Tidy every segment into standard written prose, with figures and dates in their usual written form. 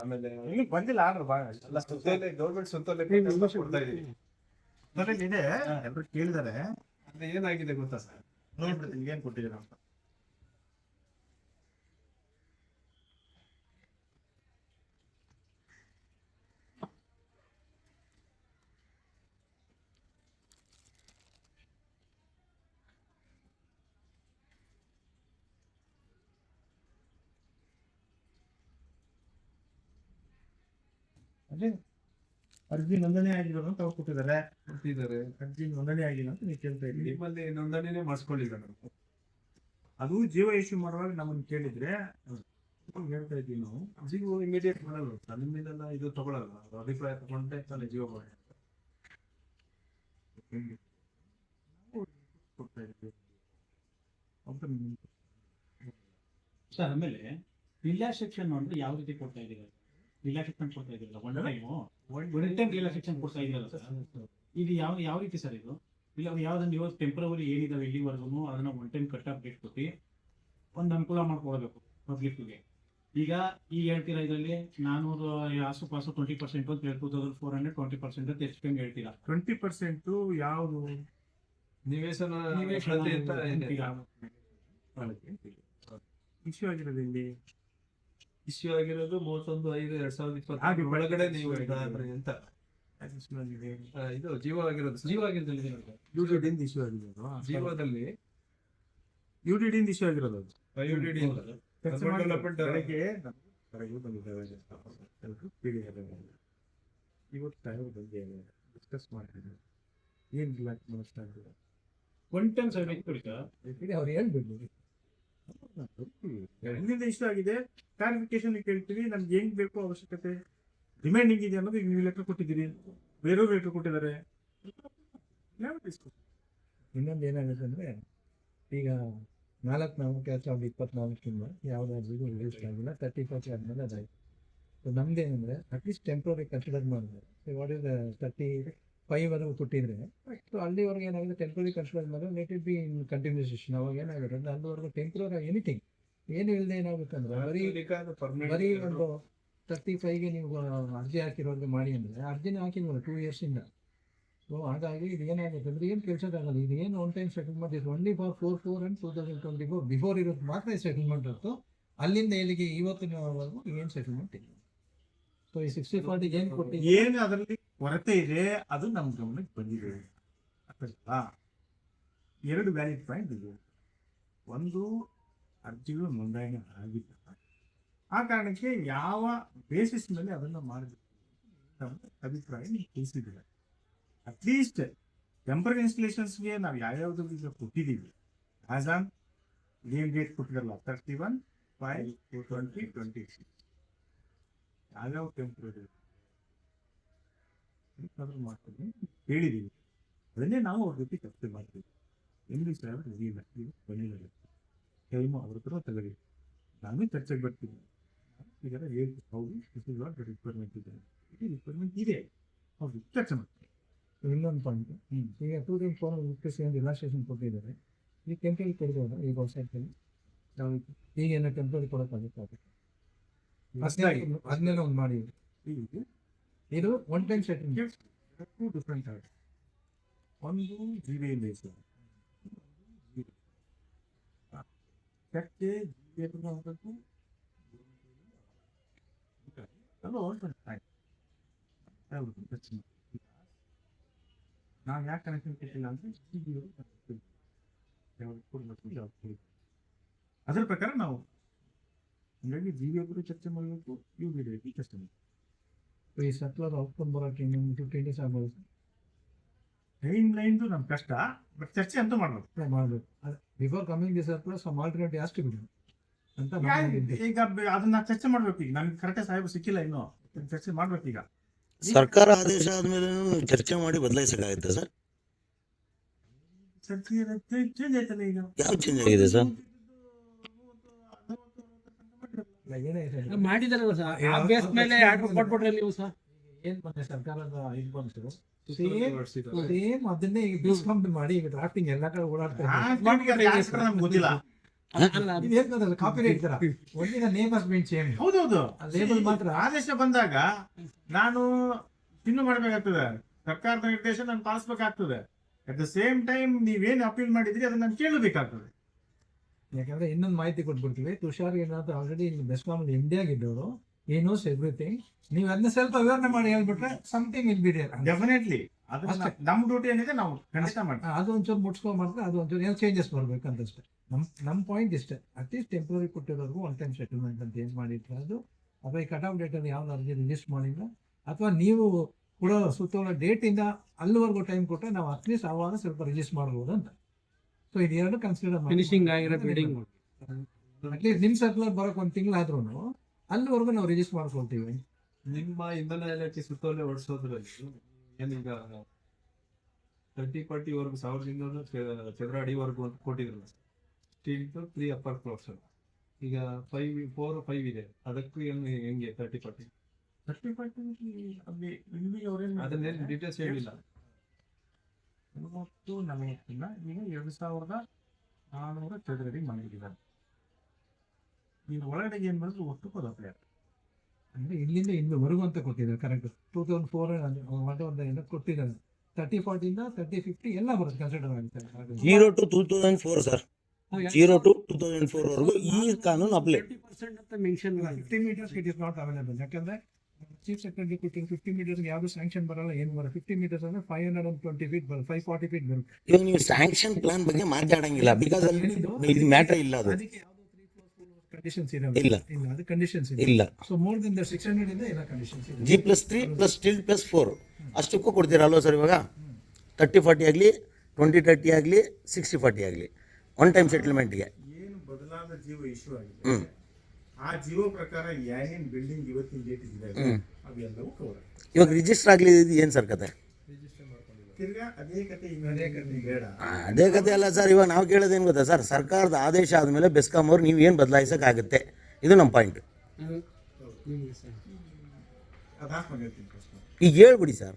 ಆಮೇಲೆ ಇಲ್ಲಿ ಬಂದಿಲ್ಲ ಆರ್ಡರ್ ಭಾಳ ಎಲ್ಲ ಸುತ್ತೋಲೆ ಗೌರ್ಮೆಂಟ್ ಸುತ್ತೋಲೆ ಕೊಡ್ತಾ ಇದೀವಿ. ಇದೆ. ಎಲ್ಲರೂ ಕೇಳಿದಾರೆ. ಅಂದ್ರೆ ಏನಾಗಿದೆ ಗೊತ್ತಾ ಸರ್, ನೋಡ್ಬಿಡ್ತೀನಿ ಏನ್ ಕೊಟ್ಟಿದ್ದೀರಾ ಅಂತ. ಅದೇ ಅರ್ಜಿ ನೋಂದಣಿ ಆಗಿರೋದು ಅಂತ ಅವ್ರು ಕೊಟ್ಟಿದ್ದಾರೆ. ಅರ್ಜಿ ನೋಂದಣಿ ಆಗಿಲ್ಲ ಅಂತ ನೀವು ಕೇಳ್ತಾ ಇದ್ದೀವಿ. ನಿಮ್ಮಲ್ಲಿ ನೋಂದಣಿನೇ ಮಾಡಿಸ್ಕೊಳ್ಳಿಲ್ಲ ನಾವು. ಅದು ಜೀವ ಇಶ್ಯೂ ಮಾಡುವಾಗ ನಮ್ಮನ್ನು ಕೇಳಿದ್ರೆ ಹೇಳ್ತಾ ಇದ್ದೀವಿ ನಾವು. ಜೀವ ಇಮಿಡಿಯೇಟ್ ಮಾಡಲ್ಲ, ನಮ್ಮಿಂದೆಲ್ಲ ಇದು ತಗೊಳಲ್ಲ, ಅವ್ರ ಅಭಿಪ್ರಾಯ ತಗೊಂಡೆ ತಾನೇ ಜೀವ ಮಾಡಿ ಕೊಡ್ತಾ ಇದ್ದೀವಿ. ಸರ್ ಆಮೇಲೆ ರಿಲ್ಯಾಕ್ಸೇಷನ್ ಅಂದ್ರೆ ಯಾವ ರೀತಿ ಕೊಡ್ತಾ ಇದ್ದೀರಾ? ರಿಲ್ಯಾಕ್ಸೇಷನ್ ಕೊಡ್ತಾ ಇದ್ದೀರಾ ಒನ್ ಟೈಮ್ ರಿಲ್ಯಾಕ್ಸೇಷನ್ ಕೊಡ್ತಾ ಇದ್ದೀರಾ ಸರ್? ಇದು ಯಾವ ರೀತಿ ಸರ್ ಇದು? ಇಲ್ಲ ಯಾವ್ದನ್ನ ಇವಾಗ ಟೆಂಪ್ರವರಿ ಏನಿದಾವೆ ಇಲ್ಲಿವರೆಗೂ ಅದನ್ನ one time cut off date ಕೊಟ್ಟು ಒಂದು ಅನುಕೂಲ ಮಾಡ್ಕೊಡ್ಬೇಕು ಪಬ್ಲಿಕ್ಗೆ. ಈಗ ಹೇಳ್ತೀರಾ ಇದರಲ್ಲಿ 400 ಆಸುಪಾಸು 20% ಅಂತ ಹೇಳ್ಬೋದು, 400 20% ಅಂತ ಎಷ್ಟು ಟೈಮ್ ಹೇಳ್ತೀರಾ? 20% ಯಾವುದು ನಿವೇಶನ ಇಶ್ಯೂ ಆಗಿರೋದು ಇಲ್ಲಿ ಇಶ್ಯೂ ಆಗಿರೋದು 31/5/2020 ಒಳಗಡೆ ನೀವು ಇದಾದ್ರೆ ಅಂತ ಇಶ್ಯೂ ಆಗಿದೆ. ಇದು ಜೀವ ಆಗಿರೋದು. ಯುಡಿಡಿಯಿಂದ ಇಶ್ಯೂ ಆಗಿರೋದು. ಜೀವದಲ್ಲಿ ಯುಡಿಡಿಯಿಂದ ಇಶ್ಯೂ ಆಗಿರೋದು ಅದು. UDD ಬೆಳಗ್ಗೆ ಹೊರಗೆ ಬಂದಿದ್ದೇವೆ. ಇವತ್ತು ಟೈಮ್ ಬಂದಿದ್ದೇವೆ, ಡಿಸ್ಕಸ್ ಮಾಡ್ತಿದ್ದೇವೆ. ಏನು ರಿಲ್ಯಾಕ್ಸ್ ಮಾಡಿಸ್ತಾ ಇದ್ದೀರಾ? ಒನ್ ಟೈಮ್ ಸರ್ವಿಸ್ ಕೊಡಿ ಸರ್. ಅವ್ರು ಹೇಳ್ಬಿಡ್ಲಿ ಎಲ್ಲಿಂದ ಇಶ್ಯೂ ಆಗಿದೆ ಕ್ಲಾರಿಫಿಕೇಶನ್ ಕೇಳ್ತೀವಿ. ನಮ್ಗೆ ಹೆಂಗ್ ಬೇಕು ಅವಶ್ಯಕತೆ ಡಿಮ್ಯಾಂಡಿಂಗ್ ಇದೆ ಅನ್ನೋದು ಈಗ ನೀವು ಲೆಟರ್ ಕೊಟ್ಟಿದ್ದೀರಿ, ಬೇರೆಯವ್ರು ಲೆಟರ್ ಕೊಟ್ಟಿದ್ದಾರೆ. ಇನ್ನೊಂದು ಏನಾಗುತ್ತೆ ಅಂದರೆ, ಈಗ 4/4/2024 ಯಾವುದಾದ್ರೂ ರಿಲೀಸ್ ಆಗಿಲ್ಲ, 31 ಆದಮೇಲೆ ಅದಾಯಿತು. ನಮ್ದೇನೆಂದರೆ ಅಟ್ಲೀಸ್ಟ್ ಟೆಂಪ್ರರಿ ಕನ್ಸಿಡರ್ ಮಾಡಿದ್ರೆ ವಾಟ್ ಇಸ್ 35 ಕೊಟ್ಟಿದ್ರೆ, ಸೊ ಅಲ್ಲಿವರೆಗೆ ಏನಾಗಿದೆ ಟೆಂಪ್ರರಿ ಕನ್ಸಿಡರ್ ಮಾಡಿದ್ರೆ ಲೆಟ್ ಇಟ್ ಬಿ ಇನ್ ಕಂಟಿನ್ಯೂಸೇಷನ್. ಅವಾಗ ಏನಾಗುತ್ತೆ ಅಂದರೆ ಅಲ್ಲಿವರೆಗೂ ಟೆಂಪ್ರರಿ ಎನಿಥಿಂಗ್ ಏನು ಇಲ್ಲದೆ ಏನಾಗುತ್ತೆ ಅಂದರೆ ಬರೀ ಒಂದು 35ಗೆ ನೀವು ಅರ್ಜಿ ಹಾಕಿರೋದು ಮಾಡಿ ಅಂದರೆ ಅರ್ಜಿನ ಹಾಕಿದ್ವಲ್ಲ 2 ಇಯರ್ಸಿಂದ. ಸೊ ಹಾಗಾಗಿ ಇದು ಏನಾಗುತ್ತೆ ಅಂದರೆ ಏನು ಕೆಲಸಕ್ಕಾಗಲ್ಲ. ಇದು ಏನು one time settlement is only for 4/4 and 2024 before ಇರೋದು ಮಾತ್ರ ಸೆಟಲ್ಮೆಂಟ್ ಇತ್ತು. ಅಲ್ಲಿಂದ ಇಲ್ಲಿಗೆ ಇವತ್ತಿನವರೆಗೂ ಏನು ಸೆಟಲ್ಮೆಂಟ್ ಇಲ್ಲ. ಸೊ ಈ 60/40 ಏನು ಕೊಟ್ಟು ಏನು ಅದರಲ್ಲಿ ಕೊರತೆ ಇದೆ ಅದು ನಮ್ಮ ಗಮನಕ್ಕೆ ಬಂದಿದೆ. ಅರ್ಥಾಯ್ತಾ? 2 ವ್ಯಾಲಿಡ್ ಪಾಯಿಂಟ್ ಇದೆ. ಒಂದು, ಅರ್ಜಿಗಳು ನೋಂದಣಿ ಆಗಿಲ್ಲ, ಆ ಕಾರಣಕ್ಕೆ ಯಾವ ಬೇಸಿಸ್ ಮೇಲೆ ಅದನ್ನು ಮಾಡಬೇಕು ನಮ್ಮ ಅಭಿಪ್ರಾಯ ನೀವು ತಿಳಿಸಿದ್ದೀರ. ಅಟ್ಲೀಸ್ಟ್ ಟೆಂಪರರಿ ಇನ್ಸ್ಟಾಲೇಷನ್ಸ್ಗೆ ನಾವು ಯಾವ್ಯಾವುದು ಈಗ ಕೊಟ್ಟಿದ್ದೀವಿ ಆಸ್ ಆನ್ ಏನ್ ಡೇಟ್ ಕೊಟ್ಟಿರಲ್ಲ 31/5/2026 ಯಾವ್ಯಾವ ಟೆಂಪರರಿ ಮಾಡ್ತೀವಿ ಹೇಳಿದ್ದೀವಿ. ಅದನ್ನೇ ನಾವು ಅವ್ರ ಜೊತೆ ಚರ್ಚೆ ಮಾಡ್ತೀವಿ. MD ಸಾಹೇಬ್ ರೆಡಿ ಇಲ್ಲ, ಬಂದಿಲ್ಲ, ಟೈಮು ಅವ್ರ ಹತ್ರ ತಗೊಳ್ಳಿ, ನಾನು ಚರ್ಚೆಗೆ ಬರ್ತೀನಿ. ಈಗ ಹೇಳ್ತೀವಿ ಹೌದು ದಿಸ್ ಇಸ್ ವಾಟ್ ರಿಕ್ವೈರ್ಮೆಂಟ್ ಇದೆ, ರಿಕ್ವೈರ್ಮೆಂಟ್ ಇದೆ, ಹೌದು ಚರ್ಚೆ ಮಾಡ್ತೀವಿ. ಇನ್ನೊಂದು ಪಾಯಿಂಟ್, ಈಗ 2004 ರಿಲ್ಯಾಕ್ಸೇಷನ್ ಕೊಟ್ಟಿದ್ದಾರೆ. ಈಗ ಟೆಂಪ್ರರಿ ಕೊಡ್ಬೋದು ಈಗ ಹೊಸದಲ್ಲಿ ನಾವು ಈಗೇನೋ ಟೆಂಪ್ರರಿ ಕೊಡೋಕ್ಕಾಗುತ್ತೆ. ಅದನ್ನೆಲ್ಲ ಒಂದು ಮಾಡಿ. ಇದು one time settlement 2 different order. ಒಂದು ಜಿವಿಯಿಂದ ಚರ್ಚೆ ಆಗಬೇಕು. ನಾವು ಯಾಕೆ ಕನೆಕ್ಷನ್ ಕೊಟ್ಟಿಲ್ಲ ಅಂದರೆ ಅದ್ರ ಪ್ರಕಾರ ನಾವು ಹಂಗಾಗಿ ಜಿವಿಯೊಬ್ಬರು ಚರ್ಚೆ ಮಾಡಬೇಕು, UDD ಚರ್ಚೆ ಮಾಡಬೇಕು. ಈ ಸರ್ಕ್ಯುಲರ್ ಔಟ್ಕಮ್ ಬರೋಕ್ಕೆ ಇನ್ನೊಂದು 15 days ಆಗ್ಬೋದು. ಟೈಮ್ ಲೈನ್ದು ನಮ್ಮ ಕಷ್ಟ, ಬಟ್ ಚರ್ಚೆ ಅಂತೂ ಮಾಡಬೇಕು. Before coming the circular some alternative has to be done ಅಂತ ಈಗ ಅದನ್ನ ಚರ್ಚೆ ಮಾಡ್ಬೇಕು. ಈಗ ನಮ್ಗೆ ಕರೆಕ್ಟಾಗಿ ಸಾಹೇಬ್ ಸಿಕ್ಕಿಲ್ಲ, ಇನ್ನು ಚರ್ಚೆ ಮಾಡ್ಬೇಕು. ಈಗ ಸರ್ಕಾರ ಆದೇಶ ಆದ್ಮೇಲೆ ಚರ್ಚೆ ಮಾಡಿ ಬದಲಾಯಿಸಕ್ಕಾಗುತ್ತೆ ಸರ್? ಚರ್ಚೆ ಚೇಂಜ್ ಆಯ್ತಲ್ಲ ಈಗ. ಯಾವ ಚೇಂಜ್ ಆಗಿದೆ ಸರ್? ಮಾಡಿದಾರಲ್ಲ ಸರ್, ಆ ಬೇಸ್ ಮೇಲೆ ಆರ್ಡರ್ ಕೊಟ್ಬಿಟ್ರೆ ನೀವು ಸರ್ ಏನ್ ಬಂದ್ರೆ ಸರ್ಕಾರದ ಇದು ಬಂತು ಸೇಮ್ ಅದನ್ನೇ ಈಗ ಡಿಸ್ಕೌಂಟ್ ಮಾಡಿ ಈಗ ಡ್ರಾಫ್ಟಿಂಗ್ ಎಲ್ಲ ಕಡೆ ಓಡಾಡ್ತಾರೆ. ನಮ್ಗೆ ಗೊತ್ತಿಲ್ಲ. ಇದು ಹೇಳ್ತದಲ್ಲ ಕಾಪಿರೈಟ್ ತರ ಒಂದಿನ ನೇಮ್ ಹಸ್ ಬೀನ್ ಚೇಂಜ್. ಹೌದೌದು, ಲೇಬಲ್ ಮಾತ್ರ ಆದೇಶ ಬಂದಾಗ ನಾನು ಇನ್ನು ಮಾಡ್ಬೇಕಾಗ್ತದೆ, ಸರ್ಕಾರದ ನಿರ್ದೇಶನ ನಾನು ಪಾಲಿಸ್ಬೇಕಾಗ್ತದೆ. ಅಟ್ ದ ಸೇಮ್ ಟೈಮ್ ನೀವೇನು ಅಪೀಲ್ ಮಾಡಿದ್ರಿ ಅದನ್ನ ನಾನು ಕೇಳಬೇಕಾಗ್ತದೆ. ಯಾಕಂದ್ರೆ ಇನ್ನೊಂದು ಮಾಹಿತಿ ಕೊಟ್ಬಿಡ್ತೀವಿ. ತುಷಾರ್ ಏನಾದ್ರು ಆಲ್ರೆಡಿ ಬೆಸ್ಕಾಮ್ ಇಂಡಿಯಾಗಿದ್ದವರು, ಈ ನೋಸ್ ಎವ್ರಿಥಿಂಗ್. ನೀವು ಅದನ್ನ ಸ್ವಲ್ಪ ವಿವರಣೆ ಮಾಡಿ ಹೇಳ್ಬಿಟ್ರೆ something will be there. Definitely ಅದನ್ನ ನಮ್ಮ ಡ್ಯೂಟಿ ಏನಿದೆ ನಾವು ಖಂಡಿತ ಮಾಡ್ತೀವಿ. ಅದು ಒಂಚೂರು ಮುಟ್ಸ್ಕೊಂಡ್ ಮಾಡಿದ್ರೆ ಅದು ಒಂಚೂರು ಏನೋ ಚೇಂಜಸ್ ಬರ್ಬೇಕಂತಷ್ಟೇ. ನಮ್ಮ ಪಾಯಿಂಟ್ ಇಷ್ಟೇ, ಅಟ್ಲೀಸ್ಟ್ ಟೆಂಪ್ರರಿ ಕೊಟ್ಟಿರೋರ್ಗು ಒನ್ ಟೈಮ್ ಸೆಟಲ್ಮೆಂಟ್ ಅಂತ ಏನು ಮಾಡಿದ್ರೆ ಅದು, ಅಥವಾ ಈ ಕಟ್ ಆಫ್ ಡೇಟಲ್ಲಿ ಯಾವ್ದು ಅರ್ಜಿ ರಿಜಿಸ್ಟರ್ ಮಾಡಿಲ್ಲ, ಅಥವಾ ನೀವು ಕೊಡೋ ಸುತ್ತೋಲ ಡೇಟಿಂದ ಅಲ್ಲಿವರೆಗೂ ಟೈಮ್ ಕೊಟ್ಟರೆ ನಾವು ಅಟ್ಲೀಸ್ಟ್ ಆವಾಗ ಸ್ವಲ್ಪ ರಿಜಿಸ್ಟರ್ ಮಾಡ್ಬೋದು ಅಂತ. ಸೊ ಇದು ಎರಡು ಕನ್ಸಿಡರ್ ಫಿನಿಶಿಂಗ್ ಆಗಿರೋ ಬಿಲ್ಡಿಂಗ್ ಅಟ್ಲೀಸ್ಟ್ ನಿಮ್ಮ ಸರ್ಕ್ಯುಲರ್ ಬರೋಕೆ ಒಂದು ತಿಂಗಳಾದ್ರೂ ಅಲ್ಲಿವರೆಗೂ ನಾವು ರಿಜಿಸ್ಟರ್ ಮಾಡ್ಕೊಳ್ತೀವಿ. ನಿಮ್ಮ ಇಂಧನ ಇಲಾಖೆ ಸುತ್ತೋಲೆ ಹೊಡಿಸೋದ್ರಲ್ಲಿ ಏನೀಗ 30-40 ವರ್ಗು 1200 ಚದರ ಅಡಿವರೆಗೂ ಅಂತ ಕೊಟ್ಟಿದ್ರು. Steel 3 upper floors. ಈಗ 4-5 ಇದೆ, ಅದಕ್ಕೂ ಏನು ಹೆಂಗೆ 30-40 ಅದನ್ನೇನು ಡೀಟೇಲ್ಸ್ ಹೇಳಿಲ್ಲ. ಮತ್ತು ನಮಗೆ ಈಗ 2400 ಚದರಡಿ ಮಾಡಿದ್ದಾರೆ. ಈಗ ಒಳಗಡೆ ಏನ್ ಮಾಡಿದ್ರು ಒಟ್ಟು ಪದಪ್ಲೇ ಅಂದರೆ ಇಲ್ಲಿಂದ ಇಲ್ಲಿವರೆಗೂ ಅಂತ ಕೊಟ್ಟಿದ್ದಾರೆ. ಕರೆಕ್ಟ್ 2004 ಕೊಟ್ಟಿದ್ದಾರೆ. 30-40 ಇಂದ 30-50 ಎಲ್ಲ ಬರುತ್ತೆ, ಕನ್ಸಿಡರ್ ಆಗುತ್ತೆ. 0 to 2004 ಸರ್, 0 to 2004 ವರೆಗೂ ಈ ಕಾನೂನು apply. 50 meters it is not available. ಯಾಕಂದ್ರೆ ಚೀಫ್ ಸೆಕ್ರೆಟರಿ ಕೊಟ್ಟಿರೋ 50 meters ಯಾವುದು ಸ್ಯಾಂಕ್ಷನ್ ಬರಲ್ಲ, ಏನು ಬರಲ್ಲ. 50 meters ಅಂದ್ರೆ 520 feet ಬರುತ್ತೆ, 540 feet ಬರುತ್ತೆ. ಇವಾಗ ನೀವು ಸ್ಯಾಂಕ್ಷನ್ ಪ್ಲಾನ್ ಬಗ್ಗೆ ಮಾತಾಡಂಗಿಲ್ಲ, ಬಿಕಾಸ್ ಅಲ್ಲಿ ಇದು ಮ್ಯಾಟರ್ ಇಲ್ಲ. ಅದು ಅದಕ್ಕೆ ಯಾವುದೋ 3+4 ಕಂಡೀಷನ್ಸ್ ಇಲ್ಲ. ಇಲ್ಲ, ಅದು ಕಂಡೀಷನ್ಸ್ ಇಲ್ಲ. ಸೊ ಮೋರ್ ದೆನ್ 600 ಇಂದ ಎಲ್ಲ ಕಂಡೀಷನ್ಸ್ ಇದೆ. G+3 + ಸ್ಟಿಲ್ +4 ಅಷ್ಟಕ್ಕೂ ಕೊಡ್ತೀರಲ್ವ ಸರ್? ಇವಾಗ 30-40 ಆಗಲಿ, 20-30 ಆಗಲಿ, 60-40 ಆಗಲಿ, ಒನ್ ಟೈಮ್ ಸೆಟಲ್ಮೆಂಟ್ಗೆ ಏನು ಬದಲಾದ ಜೀವ ಇಶ್ಯೂ ಆಗಿದೆ, ಆ ಜೀವ ಪ್ರಕಾರ ಏನೇನು ಬಿಲ್ಡಿಂಗ್ ಇವತ್ತಿನ ಡೇಟ್ ಇದೆ ಅವೆಲ್ಲವೂ ಕವರ್. ಇವಾಗ ರಿಜಿಸ್ಟರ್ ಆಗಲಿ ಏನು ಸರ್ ಕತೆ? ತಿರ್ಗಾ ಅದೇ ಕತೆ ಬೇಡ. ಅದೇ ಕತೆ ಅಲ್ಲ ಸರ್. ಇವಾಗ ನಾವು ಕೇಳೋದೇನು ಗೊತ್ತಾ ಸರ್, ಸರ್ಕಾರದ ಆದೇಶ ಆದಮೇಲೆ ಬೆಸ್ಕಾಂ ಅವ್ರು ನೀವು ಏನು ಬದಲಾಯಿಸೋಕ್ಕಾಗುತ್ತೆ, ಇದು ನಮ್ಮ ಪಾಯಿಂಟ್. ಈಗ ಹೇಳ್ಬಿಡಿ ಸರ್.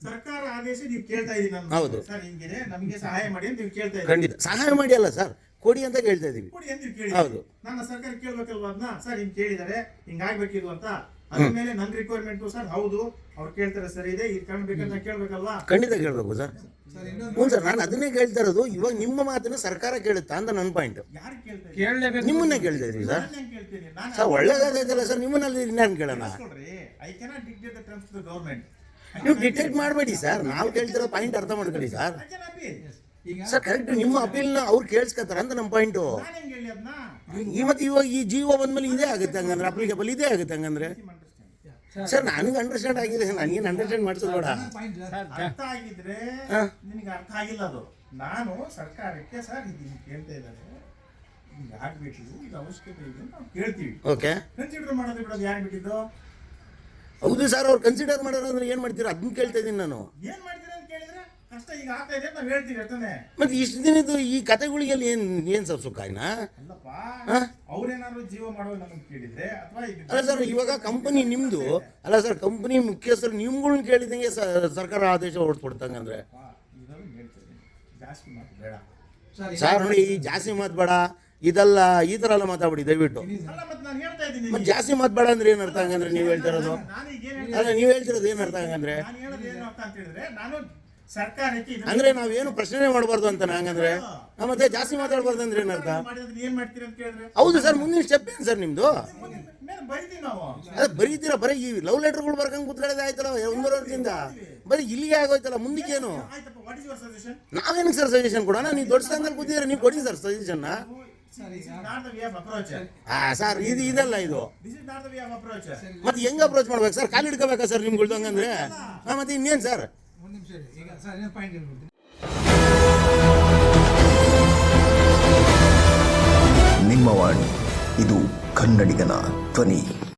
ಸರ್ಕಾರ ಆದೇಶ ನೀವು ಕೇಳ್ತಾ ಇದ್ದೀವಿ. ಹೌದು ಸರ್, ಹಿಂಗಿದೆ ನಮಗೆ ಸಹಾಯ ಮಾಡಿ ಅಂತ ನೀವು ಕೇಳ್ತಾ ಇದ್ದೀವಿ. ಖಂಡಿತ ಸಹಾಯ ಮಾಡಿ ಅಲ್ಲ ಸರ್, ಕೊಡಿ ಅಂತ ಕೇಳ್ತಾ ಇದ್ದೀವಿ. ಕೊಡಿ ಅಂತ ನೀವು ಕೇಳಿ. ಹೌದು. ನನ್ನ ಸರ್ಕಾರ ಕೇಳ್ಬೇಕಲ್ವಾ ಅದನ್ನ? ಸರ್ ಹಿಂಗ್ ಕೇಳಿದಾರೆ, ಹಿಂಗಾಗ್ಬೇಕಿದು ಅಂತ. ಅದ್ರ ಮೇಲೆ ನನ್ನ ರಿಕ್ವೈರ್ಮೆಂಟ್ ಸರ್, ಹೌದು ಅವ್ರು ಕೇಳ್ತಾರೆ ಸರಿ ಇದೆ, ಇದು ಕಾಣ್ಬೇಕಂತ ಕೇಳ್ಬೇಕಲ್ವಾ? ಖಂಡಿತ ಕೇಳಬೇಕು ಸರ್. ಹ್ಞೂ ಸರ್, ನಾನು ಅದನ್ನೇ ಕೇಳ್ತಾ ಇರೋದು. ಇವಾಗ ನಿಮ್ಮ ಮಾತನ್ನು ಸರ್ಕಾರ ಕೇಳುತ್ತಾ ಅಂತ ನನ್ನ ಪಾಯಿಂಟ್. ಯಾರು ಕೇಳ್ತಾ ನಿಮ್ಮನ್ನೇ ಕೇಳ್ತಾ ಇದ್ವಿ ಸರ್. ಕೇಳ್ತೀನಿ ನಾನು. ಸರ್ ಒಳ್ಳೇದಾಗೈತಲ್ಲ ಸರ್, ನಿಮ್ಮನ್ನಲ್ಲಿ ಇನ್ನೇನು ಕೇಳೋಣ? I cannot dictate the terms to the government. ನೀವು ಡಿಟೆಕ್ಟ್ ಮಾಡಬೇಡಿ ಸರ್, ನಾವು ಕೇಳ್ತಿರೋ ಪಾಯಿಂಟ್ ಅರ್ಥ ಮಾಡ್ಕೊಳ್ಳಿ ಸರ್. I can appeal. Sir correct, ನಿಮ್ಮ ಅಪೀಲ್ನ ಅವ್ರು ಕೇಳಿಸ್ಕೊತಾರ ಅಂತ ನಮ್ಮ ಪಾಯಿಂಟು. ನಾನು ಹೆಂಗೆ ಹೇಳಿ ಅದನ್ನ? ಮತ್ತೆ ಇವಾಗ ಈ ಜೀವ ಬಂದ್ಮೇಲೆ ಇದೇ ಆಗುತ್ತೆ ಹಂಗಂದ್ರೆ, ಅಪ್ಲಿಕೇಬಲ್ ಇದೇ ಆಗುತ್ತೆ ಹಂಗಂದ್ರೆ. ಸರ್ ನನಗೆ ಅಂಡರ್ಸ್ಟ್ಯಾಂಡ್ ಆಗಿದೆ, ನನಗೇನು ಅಂಡರ್ಸ್ಟ್ಯಾಂಡ್ ಮಾಡಿಸೋದು ಬೇಡ. ಅರ್ಥ ಆಗಿದ್ರೆ ನಿನಗೆ ಅರ್ಥ ಆಗಿಲ್ಲ ಅದು. ನಾನು ಸರ್ಕಾರಕ್ಕೆ ಸರ್ ಇದು ಕೇಳ್ತಾ ಇದ್ದಾರೆ, ಹಿಂಗೆ ಆಗ್ಬೇಕಿದು, ಇದು ಅವಶ್ಯಕತೆ ಇದೆ ಅಂತ ನಾವು ಕೇಳ್ತೀವಿ. ಓಕೆ, ಕನ್ಸಿಡರ್ ಮಾಡೋದು ಬಿಡೋದು ಯಾರು ಬಿಟ್ಟಿದ್ದು? ಹೌದು ಸರ್, ಅವ್ರು ಕನ್ಸಿಡರ್ ಮಾಡೋರು ಅಂದ್ರೆ ಏನು ಮಾಡ್ತೀರಾ ಅದನ್ನ ಕೇಳ್ತಾ ಇದ್ದೀನಿ ನಾನು. ಏನ್ ಮಾಡ್ತೀರಾ ಅಂತ ಕೇಳಿದ್ರೆ ಕಷ್ಟ ಈಗ ಆಗ್ತಾ ಇದೆ ಅಂತ ನಾವು ಹೇಳ್ತೀವಿ ಅಷ್ಟೇ. ಮತ್ತೆ ಇಷ್ಟು ದಿನದ್ದು ಈ ಕತೆಗಳಿಗೆಲ್ಲ ಏನು ಸರ್ ಸುಖಾಯ್ನ? ಅಲ್ಲಪ್ಪ, ಅವ್ರೇನಾದ್ರು ಜೀವ ಮಾಡೋ ನಮಗೆ ಕೇಳಿದ್ರೆ ಅಥವಾ ಅಲ್ಲ ಸರ್, ಇವಾಗ ಕಂಪನಿ ನಿಮ್ಮದು ಅಲ್ಲ ಸರ್, ಕಂಪನಿ ಮುಖ್ಯಸ್ಥರು ನಿಮ್ಗಳ್ನ ಕೇಳಿದಂಗೆ ಸರ್ಕಾರ ಆದೇಶ ಹೊರಡ್ಕೊಡ್ತಂಗಂದ್ರೆ ಇದನ್ನು ಹೇಳ್ತೀನಿ, ಜಾಸ್ತಿ ಮಾತು ಬೇಡ ಸರ್. ನೋಡಿ, ಈ ಜಾಸ್ತಿ ಮಾತು ಬೇಡ, ಇದೆಲ್ಲ ಈ ಥರ ಎಲ್ಲ ಮಾತಾಡ್ಬಿಡಿ ದಯವಿಟ್ಟು. ಅಲ್ಲ, ಮತ್ತೆ ನಾನು ಹೇಳ್ತಾ ಇದ್ದೀನಿ, ಮತ್ತೆ ಜಾಸ್ತಿ ಮಾತು ಬೇಡ ಅಂದ್ರೆ ಏನು ಅರ್ಥ ಹಂಗಂದ್ರೆ? ನೀವು ಹೇಳ್ತಿರೋದು ಅಲ್ಲ, ನೀವು ಹೇಳ್ತಿರೋದು ಏನು ಅರ್ಥ ಹಂಗಂದ್ರೆ? ನಾನು ಹೇಳೋದು ಏನು ಅಂತ ಹೇಳಿದ್ರೆ, ನಾನು ಸರ್ಕಾರಕ್ಕೆ ಅಂದ್ರೆ ನಾವೇನು ಪ್ರಶ್ನೆ ಮಾಡಬಾರ್ದು ಅಂತ ಹಂಗಂದ್ರೆ, ಮತ್ತೆ ಜಾಸ್ತಿ ಮಾತಾಡಬಾರ್ದು ಅಂದ್ರೆ ಏನರ್ಥ? ಏನ್ ಮಾಡ್ತೀರಿ ಅಂತ ಕೇಳಿದ್ರೆ ಹೌದು ಸರ್, ಮುಂದಿನ ಸ್ಟೆಪ್ ಏನು ಸರ್ ನಿಮ್ದು? ಮೇಲೆ ಬರಿತೀವಿ ನಾವು. ಅದೇ ಬರೀತೀರಾ, ಬರೀ ಈ ಲವ್ ಲೆಟರ್ಗಳು ಬರ್ಕಂಗೆ ಕೂತ್ಕೊಳ್ಳೋದೇ ಆಯ್ತಲ್ಲ 1 ವರ್ಷದಿಂದ, ಬರೀ ಇಲ್ಲಿಗೆ ಆಗೋಯ್ತಲ್ಲ, ಮುಂದಕ್ಕೇನು? ಆಯ್ತಪ್ಪ, ವಾಟ್ ಇಸ್ ಯುವರ್ ಸಜೆಷನ್? ನಾವೇನಕ್ಕೆ ಸರ್ ಸಜೆಷನ್ ಕೊಡೋಣ? ನೀವು ದೊಡ್ಡ ಸಂಘದಲ್ಲಿ ಕೂತಿದ್ರೆ ನೀವು ಕೊಡಿ ಸರ್ ಸಜೆಷನ್ನ. ಸರ್ ಇದೆಲ್ಲ ಇದು ಮತ್ತೆ ಹೆಂಗ್ ಅಪ್ರೋಚ್ ಮಾಡ್ಬೇಕು ಸರ್? ಕಾಲು ಹಿಡ್ಕೋಬೇಕಾ ಸರ್ ನಿಮ್ಗಳ್ದು ಹಂಗಂದ್ರೆ? ಮತ್ತೆ ಇನ್ನೇನು ಸರ್? ಒಂದು ನಿಮಿಷ ಈಗ ಸರ್ ಪಾಯಿಂಟ್ ಹೇಳ್ಬಿಡ್ತೀನಿ. ನಿಮ್ಮ ವಾಣಿ, ಇದು ಕನ್ನಡಿಗನ ಧ್ವನಿ.